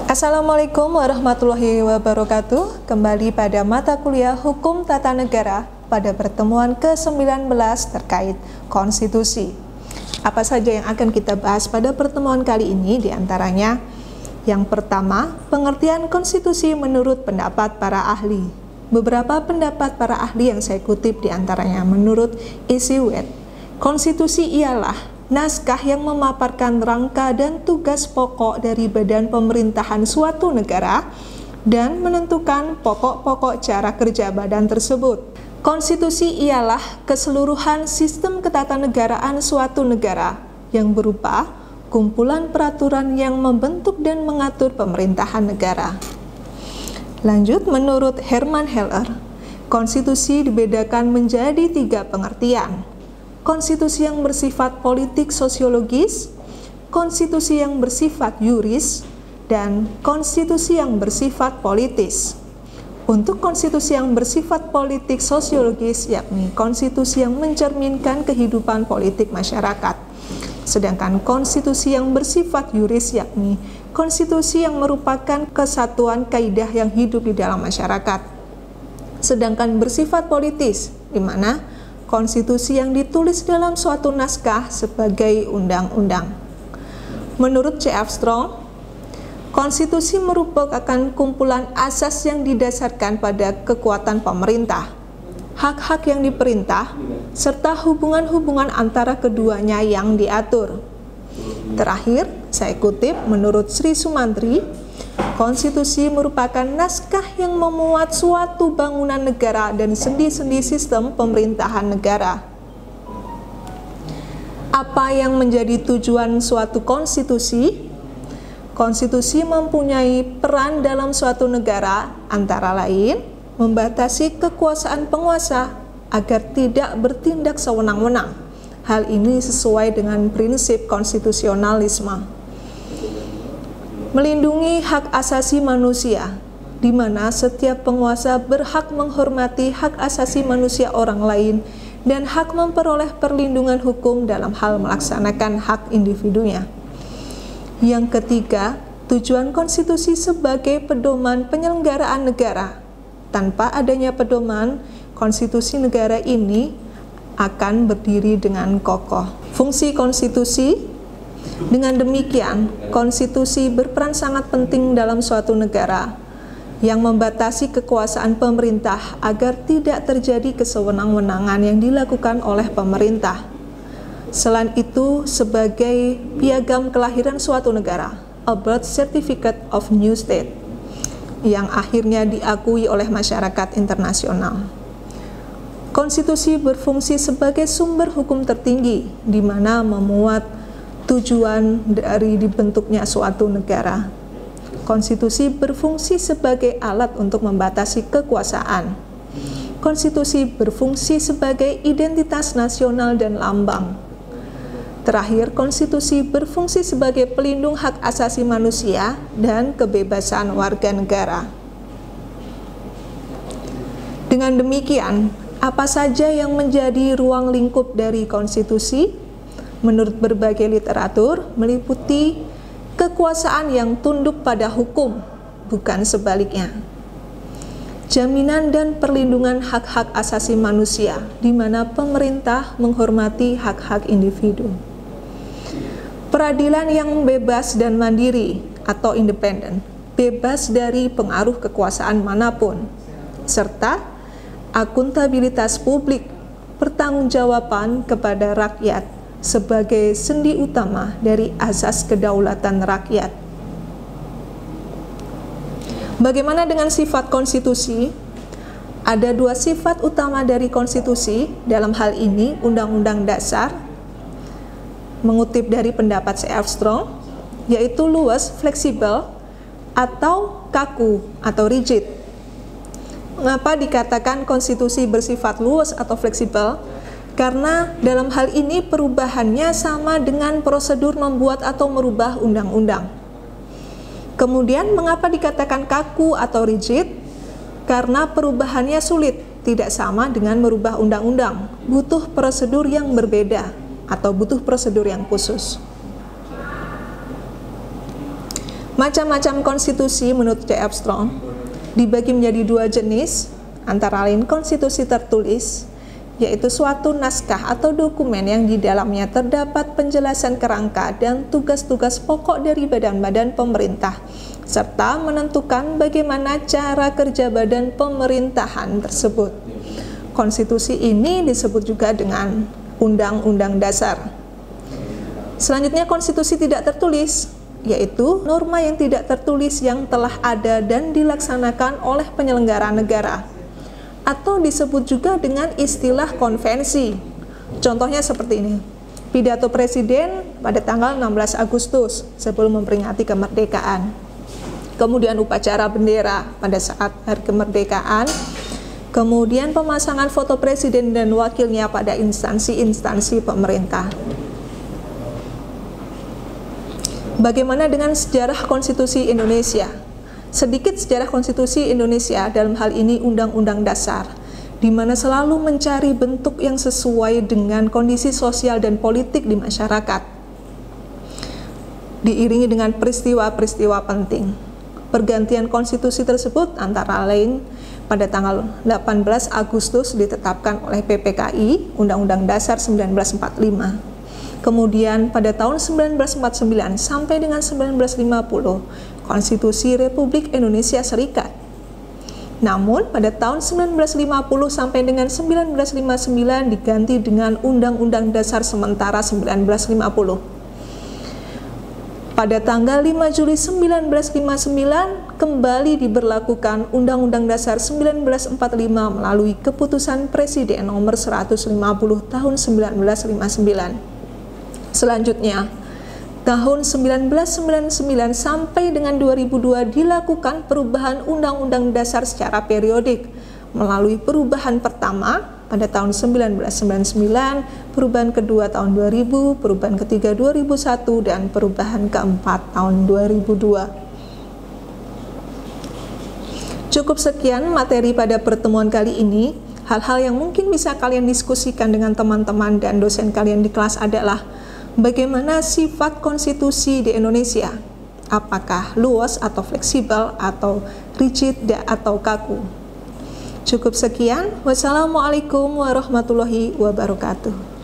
Assalamualaikum warahmatullahi wabarakatuh. Kembali pada mata kuliah Hukum Tata Negara pada pertemuan ke-19 terkait konstitusi. Apa saja yang akan kita bahas pada pertemuan kali ini? Di antaranya, yang pertama, pengertian konstitusi menurut pendapat para ahli. Beberapa pendapat para ahli yang saya kutip di antaranya menurut Issy Wade, konstitusi ialah naskah yang memaparkan rangka dan tugas pokok dari badan pemerintahan suatu negara dan menentukan pokok-pokok cara kerja badan tersebut. Konstitusi ialah keseluruhan sistem ketatanegaraan suatu negara yang berupa kumpulan peraturan yang membentuk dan mengatur pemerintahan negara. Lanjut, menurut Herman Heller, konstitusi dibedakan menjadi 3 pengertian. Konstitusi yang bersifat politik sosiologis, konstitusi yang bersifat yuris, dan konstitusi yang bersifat politis. Untuk konstitusi yang bersifat politik sosiologis, yakni konstitusi yang mencerminkan kehidupan politik masyarakat. Sedangkan konstitusi yang bersifat yuris, yakni konstitusi yang merupakan kesatuan kaidah yang hidup di dalam masyarakat. Sedangkan bersifat politis, di mana konstitusi yang ditulis dalam suatu naskah sebagai undang-undang. Menurut C. F. Strong, konstitusi merupakan kumpulan asas yang didasarkan pada kekuatan pemerintah, hak-hak yang diperintah, serta hubungan-hubungan antara keduanya yang diatur. Terakhir, saya kutip menurut Sri Sumantri, konstitusi merupakan naskah yang memuat suatu bangunan negara dan sendi-sendi sistem pemerintahan negara. Apa yang menjadi tujuan suatu konstitusi? Konstitusi mempunyai peran dalam suatu negara, antara lain membatasi kekuasaan penguasa agar tidak bertindak sewenang-wenang. Hal ini sesuai dengan prinsip konstitusionalisme. Melindungi hak asasi manusia, di mana setiap penguasa berhak menghormati hak asasi manusia orang lain dan hak memperoleh perlindungan hukum dalam hal melaksanakan hak individunya. Yang ketiga, tujuan konstitusi sebagai pedoman penyelenggaraan negara. Tanpa adanya pedoman, konstitusi negara ini akan berdiri dengan kokoh. Fungsi konstitusi. Dengan demikian, konstitusi berperan sangat penting dalam suatu negara yang membatasi kekuasaan pemerintah agar tidak terjadi kesewenang-wenangan yang dilakukan oleh pemerintah. Selain itu, sebagai piagam kelahiran suatu negara, a birth certificate of new state, yang akhirnya diakui oleh masyarakat internasional. Konstitusi berfungsi sebagai sumber hukum tertinggi, di mana memuat tujuan dari dibentuknya suatu negara. Konstitusi berfungsi sebagai alat untuk membatasi kekuasaan. Konstitusi berfungsi sebagai identitas nasional dan lambang. Terakhir, konstitusi berfungsi sebagai pelindung hak asasi manusia dan kebebasan warga negara. Dengan demikian, apa saja yang menjadi ruang lingkup dari konstitusi? Menurut berbagai literatur, meliputi kekuasaan yang tunduk pada hukum, bukan sebaliknya. Jaminan dan perlindungan hak-hak asasi manusia, di mana pemerintah menghormati hak-hak individu. Peradilan yang bebas dan mandiri atau independen, bebas dari pengaruh kekuasaan manapun, serta akuntabilitas publik, pertanggungjawaban kepada rakyat, sebagai sendi utama dari asas kedaulatan rakyat. Bagaimana dengan sifat konstitusi? Ada 2 sifat utama dari konstitusi, dalam hal ini Undang-Undang Dasar, mengutip dari pendapat C. F. Strong, yaitu luas, fleksibel, atau kaku atau rigid. Mengapa dikatakan konstitusi bersifat luas atau fleksibel? Karena dalam hal ini perubahannya sama dengan prosedur membuat atau merubah undang-undang. Kemudian mengapa dikatakan kaku atau rigid? Karena perubahannya sulit, tidak sama dengan merubah undang-undang, butuh prosedur yang berbeda atau butuh prosedur yang khusus. Macam-macam konstitusi menurut J. Armstrong dibagi menjadi dua jenis, antara lain konstitusi tertulis, yaitu suatu naskah atau dokumen yang di dalamnya terdapat penjelasan kerangka dan tugas-tugas pokok dari badan-badan pemerintah, serta menentukan bagaimana cara kerja badan pemerintahan tersebut. Konstitusi ini disebut juga dengan Undang-Undang Dasar. Selanjutnya konstitusi tidak tertulis, yaitu norma yang tidak tertulis yang telah ada dan dilaksanakan oleh penyelenggara negara, atau disebut juga dengan istilah konvensi. Contohnya seperti ini: pidato presiden pada tanggal 16 Agustus sebelum memperingati kemerdekaan. Kemudian upacara bendera pada saat hari kemerdekaan. Kemudian pemasangan foto presiden dan wakilnya pada instansi-instansi pemerintah. Bagaimana dengan sejarah konstitusi Indonesia? Sedikit sejarah konstitusi Indonesia, dalam hal ini Undang-Undang Dasar, di mana selalu mencari bentuk yang sesuai dengan kondisi sosial dan politik di masyarakat, diiringi dengan peristiwa-peristiwa penting. Pergantian konstitusi tersebut antara lain pada tanggal 18 Agustus ditetapkan oleh PPKI, Undang-Undang Dasar 1945. Kemudian pada tahun 1949 sampai dengan 1950, Konstitusi Republik Indonesia Serikat. Namun pada tahun 1950 sampai dengan 1959 diganti dengan Undang-Undang Dasar Sementara 1950. Pada tanggal 5 Juli 1959 kembali diberlakukan Undang-Undang Dasar 1945 melalui Keputusan Presiden nomor 150 tahun 1959. Selanjutnya, tahun 1999 sampai dengan 2002 dilakukan perubahan Undang-Undang Dasar secara periodik melalui perubahan pertama pada tahun 1999, perubahan kedua tahun 2000, perubahan ketiga 2001, dan perubahan keempat tahun 2002. Cukup sekian materi pada pertemuan kali ini. Hal-hal yang mungkin bisa kalian diskusikan dengan teman-teman dan dosen kalian di kelas adalah bagaimana sifat konstitusi di Indonesia? Apakah luas atau fleksibel, atau rigid atau kaku? Cukup sekian. Wassalamualaikum warahmatullahi wabarakatuh.